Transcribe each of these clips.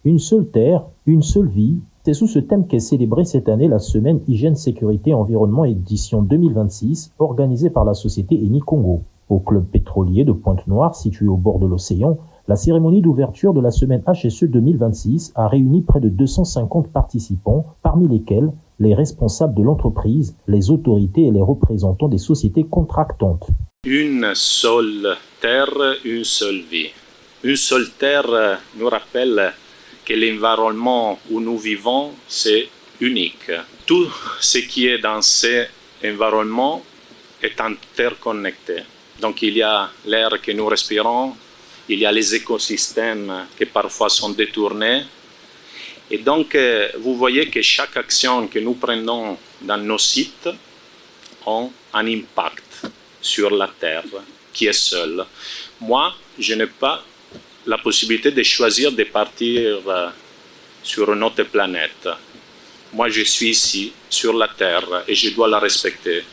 Une seule terre, une seule vie. C'est sous ce thème qu'est célébrée cette année la semaine Hygiène, Sécurité, Environnement édition 2026, organisée par la société Eni Congo. Au club pétrolier de Pointe-Noire, situé au bord de l'océan, la cérémonie d'ouverture de la semaine HSE 2026 a réuni près de 250 participants, parmi lesquels les responsables de l'entreprise, les autorités et les représentants des sociétés contractantes. Une seule terre, une seule vie. Une seule terre nous rappelle que l'environnement où nous vivons, c'est unique. Tout ce qui est dans cet environnement est interconnecté. Donc il y a l'air que nous respirons, il y a les écosystèmes qui parfois sont détournés. Et donc vous voyez que chaque action que nous prenons dans nos sites a un impact sur la Terre qui est seule. Moi, je n'ai pas la possibilité de choisir de partir sur une autre planète. Moi, je suis ici, sur la Terre, et je dois la respecter.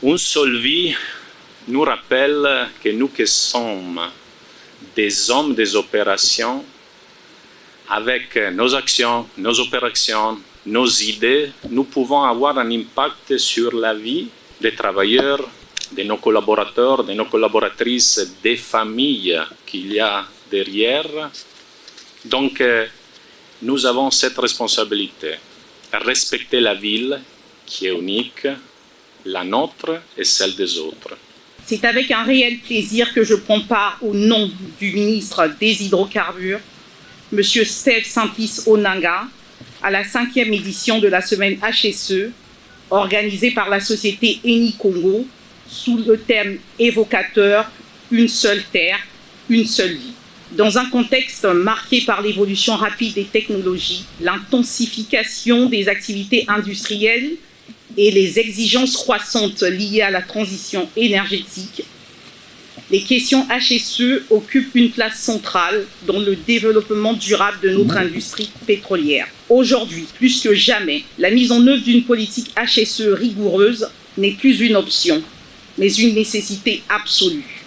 Une seule vie nous rappelle que nous qui sommes des hommes des opérations, avec nos actions, nos opérations, nos idées, nous pouvons avoir un impact sur la vie des travailleurs, de nos collaborateurs, de nos collaboratrices, des familles qu'il y a derrière. Donc, nous avons cette responsabilité, respecter la ville qui est unique, la nôtre et celle des autres. C'est avec un réel plaisir que je prends part au nom du ministre des Hydrocarbures, M. Steve Simplice Onanga, à la 5e édition de la semaine HSE, organisée par la société Eni Congo, sous le thème évocateur « Une seule terre, une seule vie ». Dans un contexte marqué par l'évolution rapide des technologies, l'intensification des activités industrielles et les exigences croissantes liées à la transition énergétique, les questions HSE occupent une place centrale dans le développement durable de notre industrie pétrolière. Aujourd'hui, plus que jamais, la mise en œuvre d'une politique HSE rigoureuse n'est plus une option, mais une nécessité absolue.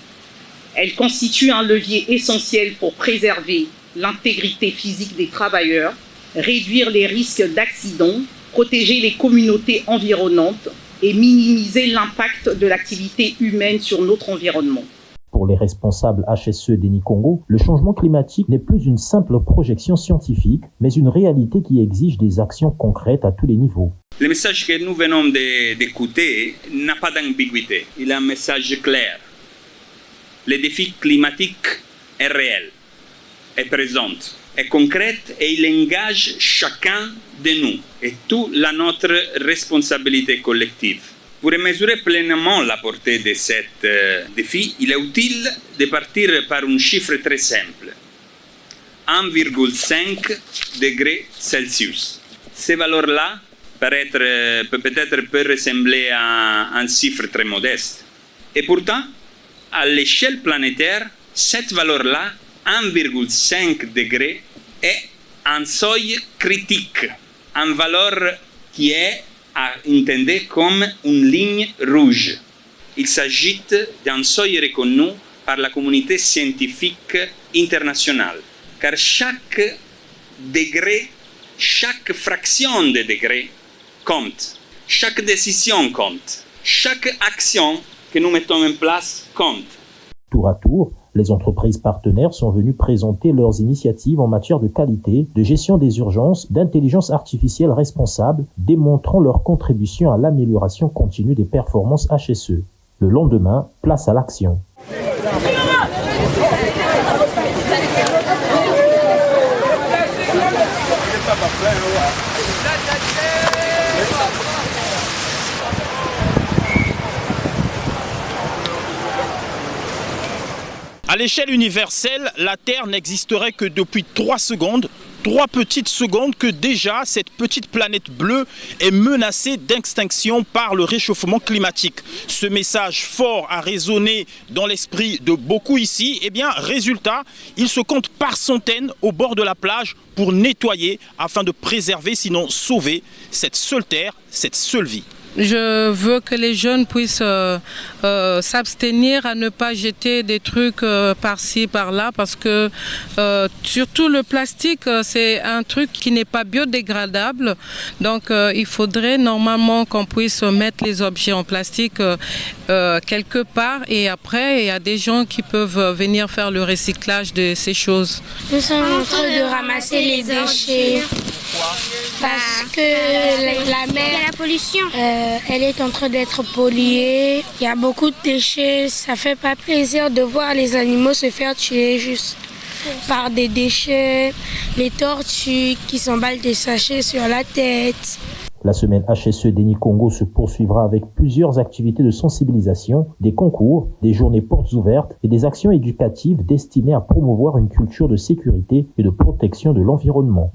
Elle constitue un levier essentiel pour préserver l'intégrité physique des travailleurs, réduire les risques d'accidents, protéger les communautés environnantes et minimiser l'impact de l'activité humaine sur notre environnement. Pour les responsables HSE d'Eni Congo, le changement climatique n'est plus une simple projection scientifique, mais une réalité qui exige des actions concrètes à tous les niveaux. Le message que nous venons d'écouter n'a pas d'ambiguïté. Il est un message clair. Le défi climatique est réel, est présent, est concret et il engage chacun de nous et toute notre responsabilité collective. Pour mesurer pleinement la portée de ce défi, il est utile de partir par un chiffre très simple. 1,5 degrés Celsius. Ces valeurs-là peut ressembler à un chiffre très modeste. Et pourtant, à l'échelle planétaire, cette valeur-là, 1,5 degrés, est un seuil critique, une valeur qui est entendue comme une ligne rouge. Il s'agit d'un seuil reconnu par la communauté scientifique internationale, car chaque degré, chaque fraction de degré compte, chaque décision compte, chaque action que nous mettons en place compte. Tour à tour, les entreprises partenaires sont venues présenter leurs initiatives en matière de qualité, de gestion des urgences, d'intelligence artificielle responsable, démontrant leur contribution à l'amélioration continue des performances HSE. Le lendemain, place à l'action. À l'échelle universelle, la Terre n'existerait que depuis 3 secondes, 3 petites secondes que déjà cette petite planète bleue est menacée d'extinction par le réchauffement climatique. Ce message fort a résonné dans l'esprit de beaucoup ici. Eh bien, résultat, ils se comptent par centaines au bord de la plage pour nettoyer afin de préserver, sinon sauver, cette seule Terre, cette seule vie. Je veux que les jeunes puissent s'abstenir à ne pas jeter des trucs par-ci, par-là, parce que surtout le plastique, c'est un truc qui n'est pas biodégradable. Donc il faudrait normalement qu'on puisse mettre les objets en plastique quelque part, et après il y a des gens qui peuvent venir faire le recyclage de ces choses. Nous sommes en train de ramasser les déchets parce que la mer, la pollution, elle est en train d'être polluée. Il y a beaucoup de déchets. Ça fait pas plaisir de voir les animaux se faire tuer juste par des déchets. Les tortues qui s'emballent des sachets sur la tête. La semaine HSE d'Eni Congo se poursuivra avec plusieurs activités de sensibilisation, des concours, des journées portes ouvertes et des actions éducatives destinées à promouvoir une culture de sécurité et de protection de l'environnement.